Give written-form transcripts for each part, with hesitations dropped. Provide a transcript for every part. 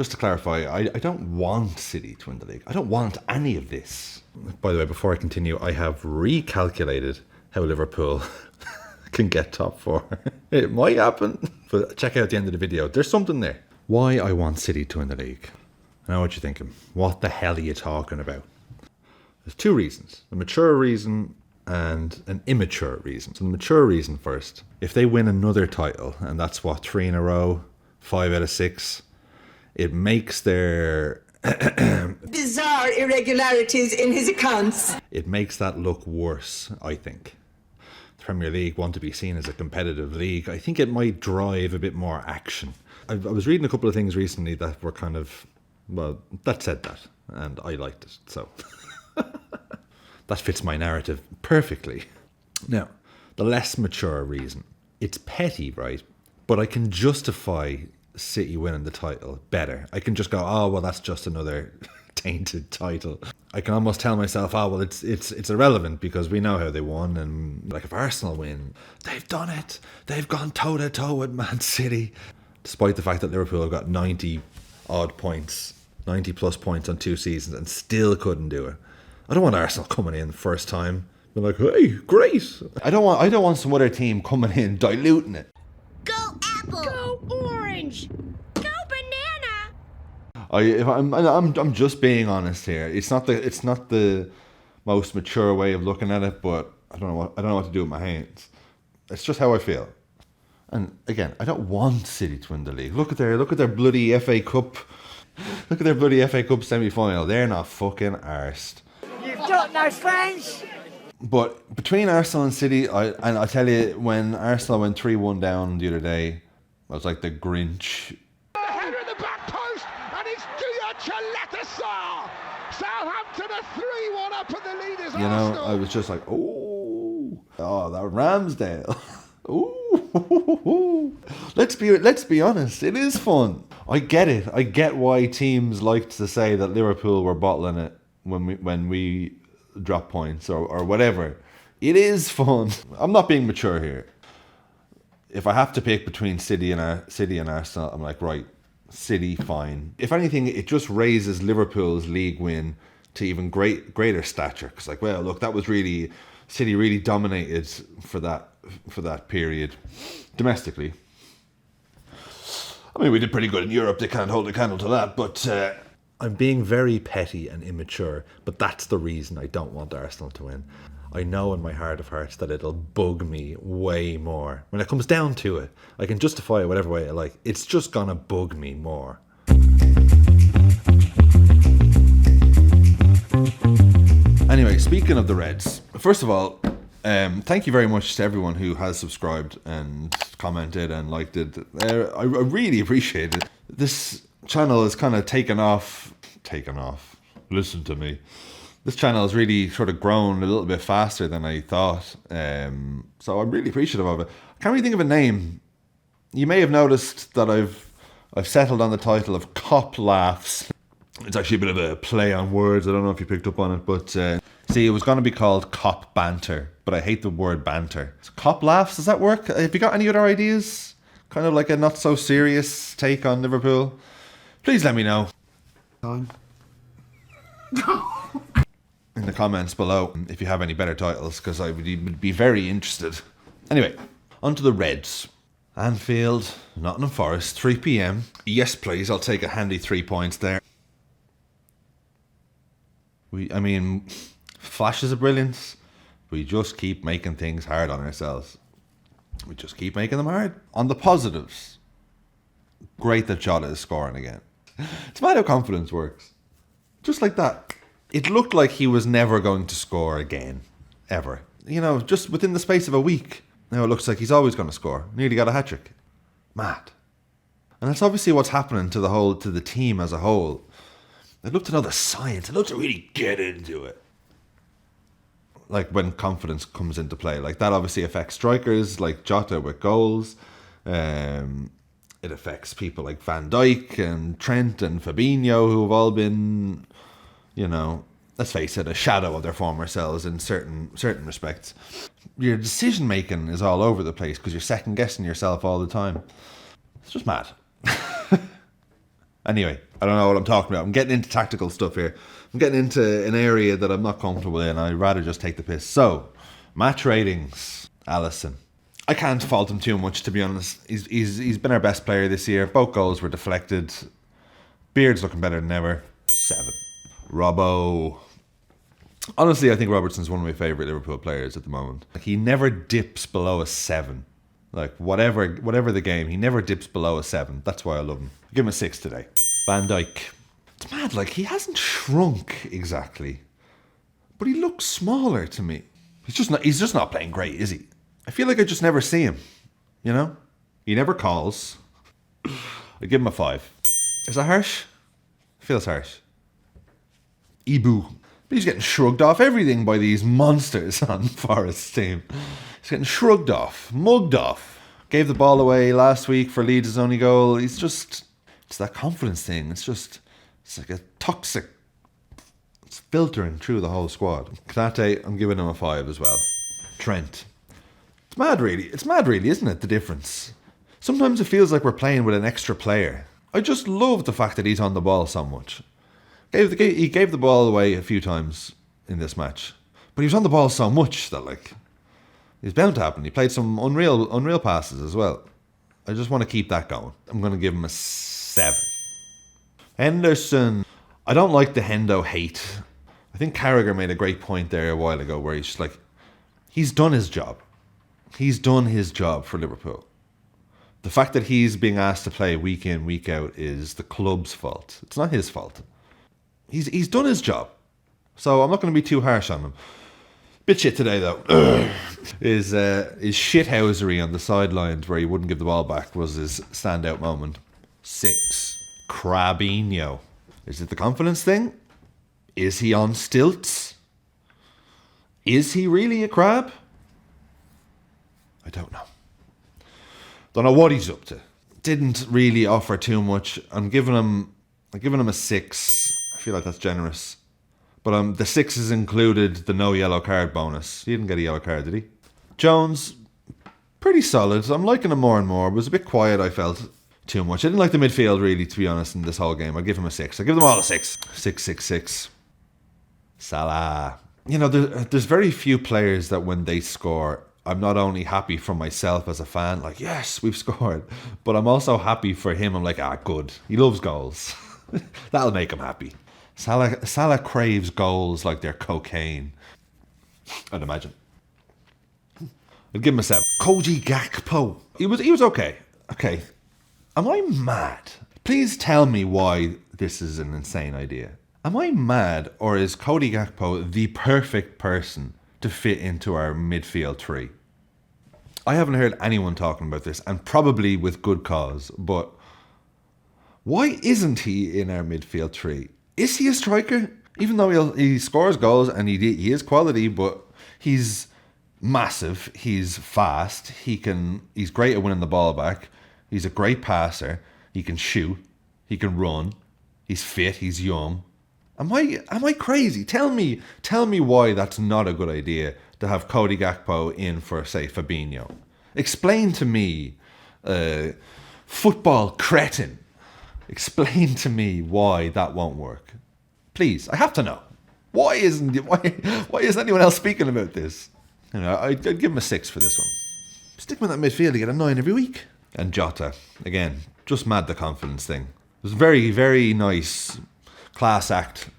Just to clarify, I don't want City to win the league. I don't want any of this. By the way, before I continue, I have recalculated how Liverpool can get top 4. It might happen, but check out the end of the video. There's something there. Why I want City to win the league. I know what you're thinking. What the hell are you talking about? There's 2 reasons. A mature reason and an immature reason. So the mature reason first. If they win another title, and that's what, 3 in a row, 5 out of 6, it makes their bizarre irregularities in his accounts. It makes that look worse, I think. The Premier League want to be seen as a competitive league. I think it might drive a bit more action. I was reading a couple of things recently that were kind of, well, that said that, and I liked it, so that fits my narrative perfectly. Now, the less mature reason. It's petty, right? But I can justify City winning the title better. I can just go, oh, well, that's just another tainted title. I can almost tell myself, oh, well, it's irrelevant because we know how they won. And like if Arsenal win, they've done it. They've gone toe-to-toe with Man City. Despite the fact that Liverpool have got 90 odd points, 90 plus points on 2 seasons and still couldn't do it. I don't want Arsenal coming in the first time. They're like, hey, great. I don't want some other team coming in diluting it. Go Apple! Go Orange! Go Banana! I'm just being honest here. It's not the most mature way of looking at it, but I don't know what to do with my hands. It's just how I feel. And again, I don't want City to win the league. Look at their bloody FA Cup. Look at their bloody FA Cup semi-final. They're not fucking arsed. You've got no friends. But between Arsenal and City, I tell you, when Arsenal went 3-1 down the other day, I was like the Grinch. Header in the back post, and it's Diachaletasaar. Southampton are 3-1 up, and the lead is You know, Arsenal. I was just like, oh, that Ramsdale. Ooh. Let's be honest. It is fun. I get it. I get why teams liked to say that Liverpool were bottling it when we drop points or whatever. It is fun. I'm not being mature here. If I have to pick between City and Arsenal, I'm like, right, City, fine. If anything, it just raises Liverpool's league win to even greater stature. Because like, well, look, that was really, City really dominated for that period domestically. I mean, we did pretty good in Europe. They can't hold a candle to that, but I'm being very petty and immature, but that's the reason I don't want Arsenal to win. I know in my heart of hearts that it'll bug me way more. When it comes down to it, I can justify it whatever way I like. It's just gonna bug me more. Anyway, speaking of the Reds, first of all, thank you very much to everyone who has subscribed and commented and liked it. I really appreciate it. This channel has kind of taken off. Listen to me. This channel has really sort of grown a little bit faster than I thought. So I'm really appreciative of it. I can't really think of a name. You may have noticed that I've settled on the title of Cop Laughs. It's actually a bit of a play on words. I don't know if you picked up on it, but see, it was going to be called Cop Banter, but I hate the word banter. So Cop Laughs, does that work? Have you got any other ideas? Kind of like a not so serious take on Liverpool? Please let me know. In the comments below if you have any better titles, because I would be very interested. Anyway, on to the Reds. Anfield, Nottingham Forest, 3 p.m. Yes, please, I'll take a handy 3 points there. Flashes of brilliance. We just keep making things hard on ourselves. We just keep making them hard. On the positives, great that Jota is scoring again. It's mad how confidence works. Just like that. It looked like he was never going to score again. Ever. You know, just within the space of a week. Now it looks like he's always going to score. Nearly got a hat-trick. Mad. And that's obviously what's happening to the team as a whole. I'd love to know the science. I'd love to really get into it. Like when confidence comes into play. Like that obviously affects strikers like Jota with goals. It affects people like Van Dijk and Trent and Fabinho, who have all been, you know, let's face it, a shadow of their former selves in certain respects. Your decision making is all over the place because you're second guessing yourself all the time. It's just mad. Anyway, I don't know what I'm talking about. I'm getting into tactical stuff here. I'm getting into an area that I'm not comfortable in. I'd rather just take the piss. So, match ratings. Alisson. I can't fault him too much, to be honest. He's been our best player this year. Both goals were deflected. Beard's looking better than ever. 7. Robbo. Honestly, I think Robertson's one of my favourite Liverpool players at the moment. Like, he never dips below a 7. Like, whatever the game, he never dips below a 7. That's why I love him. I'll give him a 6 today. Van Dijk. It's mad, like, he hasn't shrunk exactly, but he looks smaller to me. He's just not playing great, is he? I feel like I just never see him, you know? He never calls. I give him a 5. Is that harsh? Feels harsh. Ibu. But he's getting shrugged off everything by these monsters on Forest's team. He's getting shrugged off, mugged off. Gave the ball away last week for Leeds' only goal. It's that confidence thing. It's like a toxic. It's filtering through the whole squad. Kanate, I'm giving him a 5 as well. Trent. It's mad really, isn't it, the difference? Sometimes it feels like we're playing with an extra player. I just love the fact that he's on the ball so much. He gave the ball away a few times in this match, but he was on the ball so much that, like, it's bound to happen. He played some unreal passes as well. I just want to keep that going. I'm going to give him a 7. Henderson. I don't like the Hendo hate. I think Carragher made a great point there a while ago where he's just like, he's done his job. He's done his job for Liverpool. The fact that he's being asked to play week in, week out is the club's fault. It's not his fault. He's done his job. So I'm not going to be too harsh on him. Bit shit today though. His shithousery on the sidelines where he wouldn't give the ball back was his standout moment. 6. Crabinho. Is it the confidence thing? Is he on stilts? Is he really a crab? I don't know. Don't know what he's up to. Didn't really offer too much. I'm giving him a 6. I feel like that's generous. But the 6 included the no yellow card bonus. He didn't get a yellow card, did he? Jones, pretty solid. I'm liking him more and more. It was a bit quiet, I felt. Too much. I didn't like the midfield really, to be honest, in this whole game. I'd give him a 6. I'll give them all a 6. 6, 6, 6. Salah. You know, there's very few players that when they score, I'm not only happy for myself as a fan, like, yes, we've scored, but I'm also happy for him. I'm like, good. He loves goals. That'll make him happy. Salah craves goals like they're cocaine. I'd imagine. I'd give him a 7. Cody Gakpo. He was okay. Okay. Am I mad? Please tell me why this is an insane idea. Am I mad, or is Cody Gakpo the perfect person to fit into our midfield 3? I haven't heard anyone talking about this, and probably with good cause, but why isn't he in our midfield 3? Is he a striker? Even though he scores goals and he is quality, but he's massive, he's fast, he's great at winning the ball back, he's a great passer, he can shoot, he can run, he's fit, he's young. Am I crazy? Tell me why that's not a good idea to have Cody Gakpo in for, say, Fabinho. Explain to me, football cretin. Explain to me why that won't work. Please, I have to know. Why isn't anyone else speaking about this? You know, I'd give him a 6 for this one. Stick him in that midfield to get a 9 every week. And Jota, again, just mad the confidence thing. It was very, very nice. Class act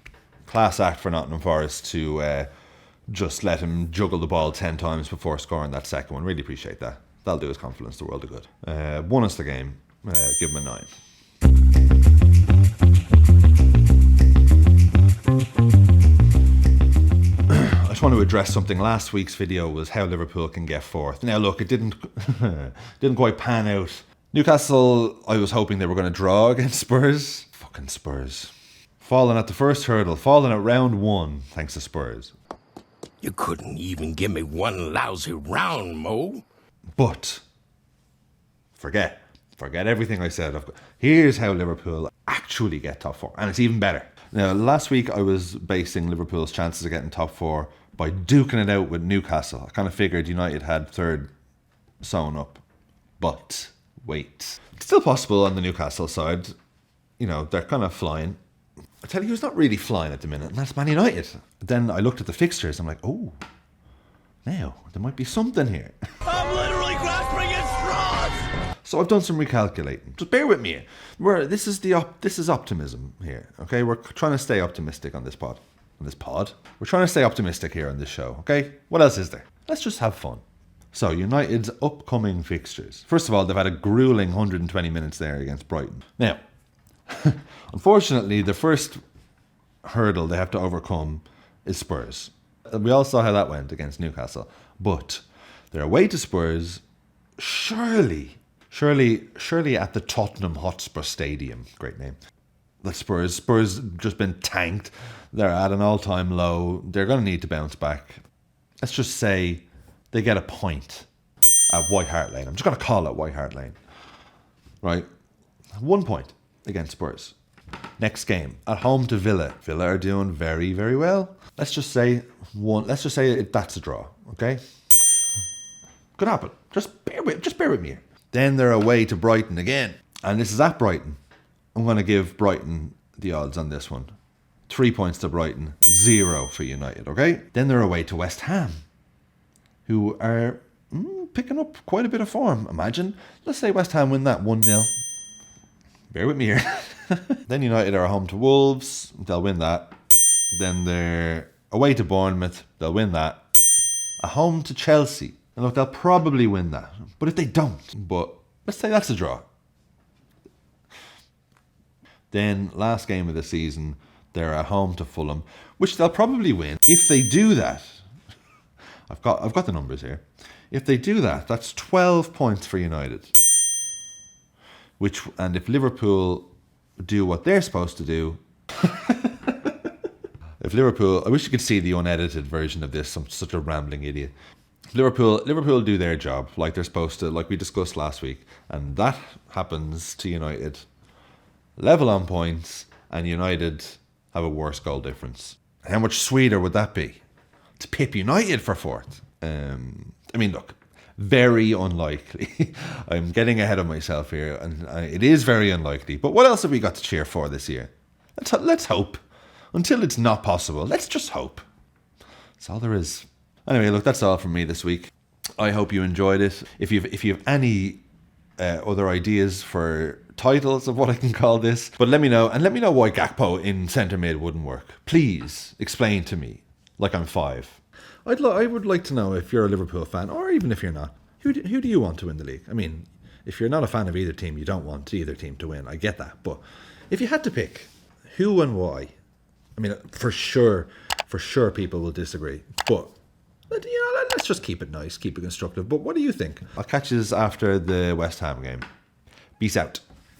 for Nottingham Forest to just let him juggle the ball 10 times before scoring that second one. Really appreciate that. That'll do his confidence the world of good. Won us the game. Give him a 9. I just want to address something. Last week's video was how Liverpool can get 4th. Now look, it didn't quite pan out. Newcastle, I was hoping they were going to draw against Spurs. Fucking Spurs. Falling at the first hurdle, falling at round 1, thanks to Spurs. You couldn't even give me one lousy round, Mo. But, forget everything I said. Here's how Liverpool actually get top 4, and it's even better. Now, last week I was basing Liverpool's chances of getting top 4 by duking it out with Newcastle. I kind of figured United had 3rd sewn up. But, wait. It's still possible on the Newcastle side. you know, they're kind of flying. I tell you who's not really flying at the minute, and that's Man United. Then I looked at the fixtures, I'm like, oh, now, there might be something here. I'm literally grasping at straws! So I've done some recalculating. Just bear with me. This is optimism here, okay? We're trying to stay optimistic on this pod. We're trying to stay optimistic here on this show, okay? What else is there? Let's just have fun. So, United's upcoming fixtures. First of all, they've had a grueling 120 minutes there against Brighton. Now, unfortunately, the first hurdle they have to overcome is Spurs. We all saw how that went against Newcastle. But they're away to Spurs, surely at the Tottenham Hotspur Stadium. Great name. The Spurs just been tanked. They're at an all-time low. They're going to need to bounce back. Let's just say they get a point at White Hart Lane. I'm just going to call it White Hart Lane. Right? 1 point against Spurs. Next game, at home to Villa. Villa are doing very, very well. Let's just say that's a draw, okay? Could happen. Just bear with me here. Then they're away to Brighton again. And this is at Brighton. I'm going to give Brighton the odds on this one. 3 points to Brighton, 0 for United, okay? Then they're away to West Ham, who are picking up quite a bit of form. Imagine, let's say West Ham win that 1-0. Bear with me here. Then United are home to Wolves. They'll win that. Then they're away to Bournemouth. They'll win that. At home to Chelsea. And look, they'll probably win that. But if they don't, let's say that's a draw. Then last game of the season, they're at home to Fulham, which they'll probably win. If they do that, I've got the numbers here. If they do that, that's 12 points for United. And if Liverpool do what they're supposed to do, if Liverpool, I wish you could see the unedited version of this. I'm such a rambling idiot. If Liverpool do their job like they're supposed to, like we discussed last week, and that happens to United, level on points, and United have a worse goal difference. How much sweeter would that be to pip United for fourth? I mean, look, very unlikely. I'm getting ahead of myself here, and it is very unlikely. But what else have we got to cheer for this year? Let's hope. Until it's not possible, let's just hope. That's all there is. Anyway, look, that's all from me this week. I hope you enjoyed it. If you have any other ideas for titles of what I can call this, but let me know, and let me know why Gakpo in centre mid wouldn't work. Please explain to me, like I'm 5. I would like to know, if you're a Liverpool fan, or even if you're not, who do you want to win the league? I mean, if you're not a fan of either team, you don't want either team to win. I get that, but if you had to pick, who and why? I mean, for sure, people will disagree, but let's just keep it nice, keep it constructive. But what do you think? I'll catch you after the West Ham game. Peace out.